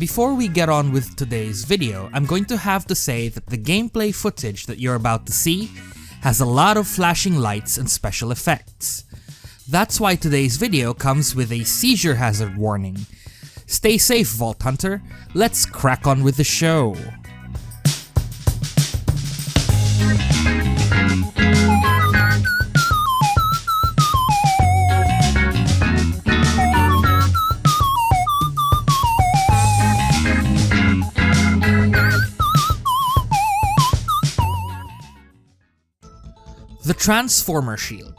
Before we get on with today's video, I'm going to have to say that the gameplay footage that you're about to see has a lot of flashing lights and special effects. That's why today's video comes with a seizure hazard warning. Stay safe, Vault Hunter. Let's crack on with the show. The Transformer Shield.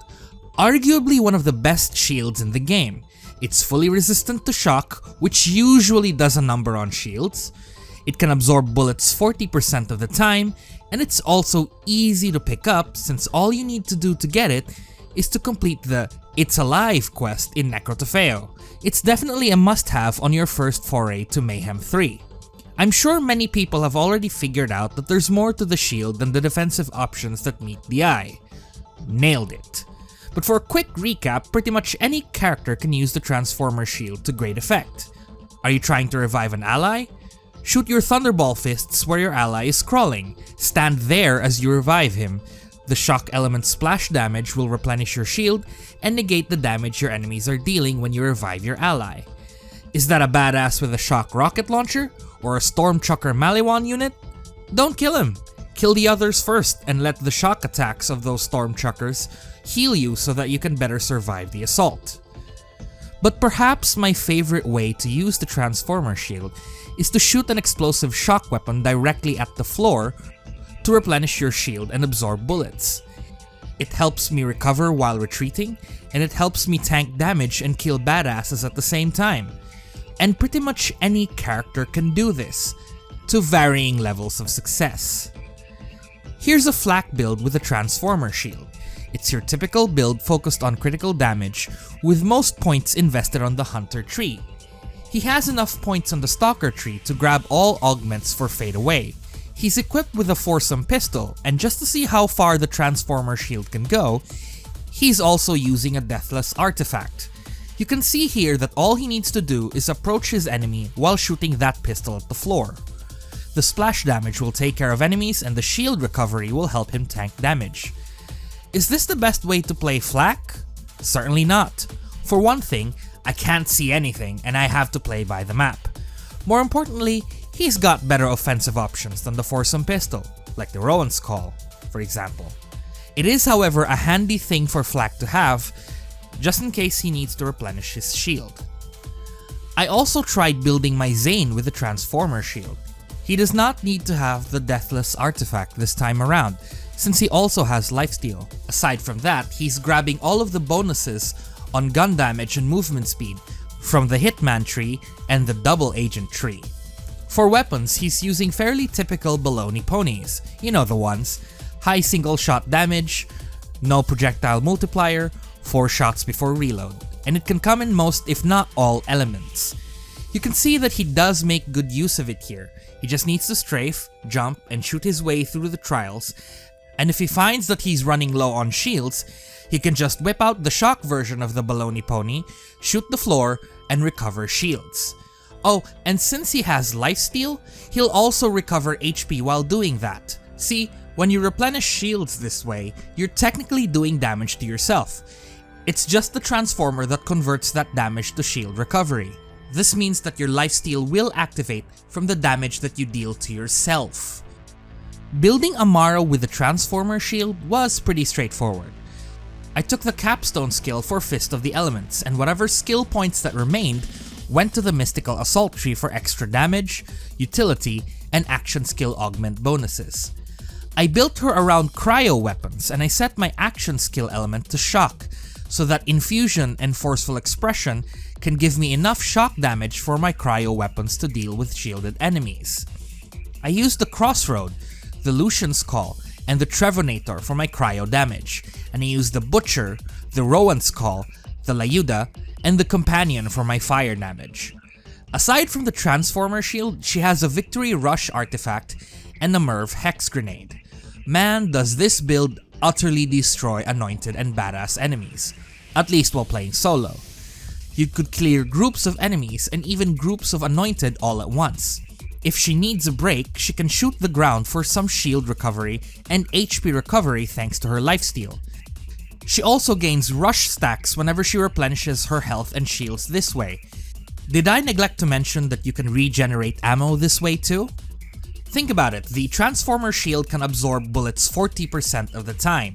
Arguably one of the best shields in the game. It's fully resistant to shock, which usually does a number on shields. It can absorb bullets 40% of the time, and it's also easy to pick up since all you need to do to get it is to complete the It's Alive quest in Necrotofeo. It's definitely a must-have on your first foray to Mayhem 3. I'm sure many people have already figured out that there's more to the shield than the defensive options that meet the eye. Nailed it. But for a quick recap, pretty much any character can use the Transformer Shield to great effect. Are you trying to revive an ally? Shoot your Thunderball fists where your ally is crawling. Stand there as you revive him. The shock element splash damage will replenish your shield and negate the damage your enemies are dealing when you revive your ally. Is that a badass with a shock rocket launcher? Or a Stormchucker Maliwan unit? Don't kill him! Kill the others first and let the shock attacks of those Stormchuckers heal you so that you can better survive the assault. But perhaps my favorite way to use the Transformer Shield is to shoot an explosive shock weapon directly at the floor to replenish your shield and absorb bullets. It helps me recover while retreating, and it helps me tank damage and kill badasses at the same time. And pretty much any character can do this, to varying levels of success. Here's a Flak build with a Transformer Shield. It's your typical build focused on critical damage, with most points invested on the Hunter tree. He has enough points on the Stalker tree to grab all augments for Fade Away. He's equipped with a foursome pistol, and just to see how far the Transformer Shield can go, he's also using a Deathless artifact. You can see here that all he needs to do is approach his enemy while shooting that pistol at the floor. The splash damage will take care of enemies and the shield recovery will help him tank damage. Is this the best way to play Flak? Certainly not. For one thing, I can't see anything and I have to play by the map. More importantly, he's got better offensive options than the foursome pistol, like the Rowan's Call, for example. It is, however, a handy thing for Flak to have, just in case he needs to replenish his shield. I also tried building my Zane with the Transformer Shield. He does not need to have the Deathless artifact this time around, since he also has lifesteal. Aside from that, he's grabbing all of the bonuses on gun damage and movement speed from the Hitman tree and the Double Agent tree. For weapons, he's using fairly typical baloney ponies, you know the ones. High single shot damage, no projectile multiplier, 4 shots before reload, and it can come in most if not all elements. You can see that he does make good use of it here. He just needs to strafe, jump, and shoot his way through the trials, and if he finds that he's running low on shields, he can just whip out the shock version of the baloney pony, shoot the floor, and recover shields. Oh, and since he has lifesteal, he'll also recover HP while doing that. See, when you replenish shields this way, you're technically doing damage to yourself. It's just the Transformer that converts that damage to shield recovery. This means that your lifesteal will activate from the damage that you deal to yourself. Building Amaro with the Transformer Shield was pretty straightforward. I took the Capstone skill for Fist of the Elements, and whatever skill points that remained went to the Mystical Assault tree for extra damage, utility, and action skill augment bonuses. I built her around cryo weapons, and I set my action skill element to shock, so that Infusion and Forceful Expression can give me enough shock damage for my cryo weapons to deal with shielded enemies. I used the Crossroad, the Lucian's Call, and the Trevonator for my cryo damage, and I used the Butcher, the Rowan's Call, the Layuda, and the Companion for my fire damage. Aside from the Transformer Shield, she has a Victory Rush artifact and a Merv Hex Grenade. Man, does this build utterly destroy anointed and badass enemies, at least while playing solo. You could clear groups of enemies and even groups of anointed all at once. If she needs a break, she can shoot the ground for some shield recovery and HP recovery thanks to her lifesteal. She also gains rush stacks whenever she replenishes her health and shields this way. Did I neglect to mention that you can regenerate ammo this way too? Think about it, the Transformer shield can absorb bullets 40% of the time.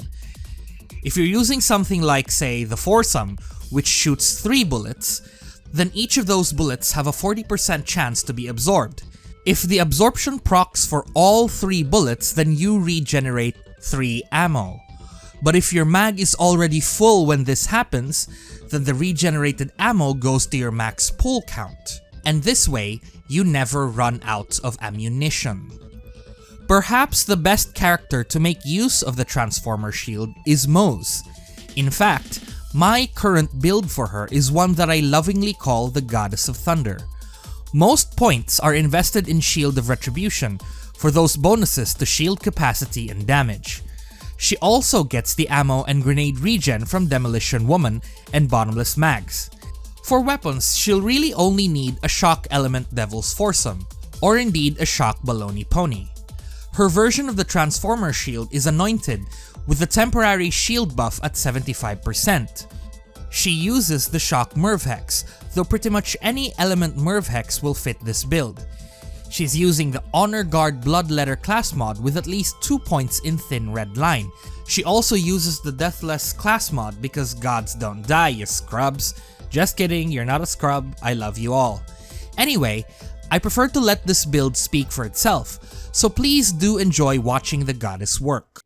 If you're using something like, say, the Foursome, which shoots 3 bullets, then each of those bullets have a 40% chance to be absorbed. If the absorption procs for all 3 bullets, then you regenerate 3 ammo. But if your mag is already full when this happens, then the regenerated ammo goes to your max pull count. And this way, you never run out of ammunition. Perhaps the best character to make use of the Transformer shield is Mose. In fact, my current build for her is one that I lovingly call the Goddess of Thunder. Most points are invested in Shield of Retribution for those bonuses to shield capacity and damage. She also gets the ammo and grenade regen from Demolition Woman and Bottomless Mags. For weapons, she'll really only need a Shock Element Devil's Foursome, or indeed a Shock Baloney Pony. Her version of the Transformer shield is anointed with a temporary shield buff at 75%. She uses the Shock Merv Hex, though pretty much any element Merv Hex will fit this build. She's using the Honor Guard Bloodletter class mod with at least 2 points in Thin Red Line. She also uses the Deathless class mod because gods don't die, you scrubs. Just kidding, you're not a scrub, I love you all. Anyway, I prefer to let this build speak for itself, so please do enjoy watching the goddess work.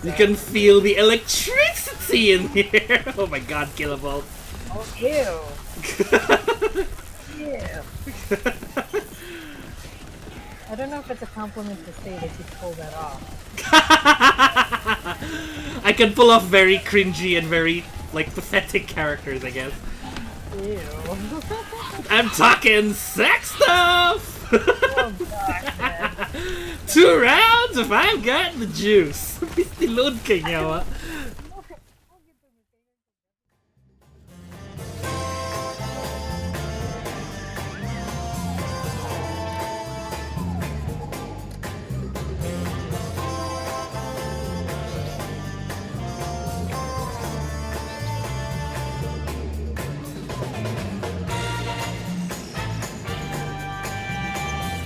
You can feel the electricity in here! Oh my god, Killabolt. Oh, ew. Ew. I don't know if it's a compliment to say that you pulled that off. I can pull off very cringy and very, like, pathetic characters, I guess. Ew. I'm talking sex stuff! Oh gosh, man. 2 rounds if I've got the juice. Pistilod ka niya, wa?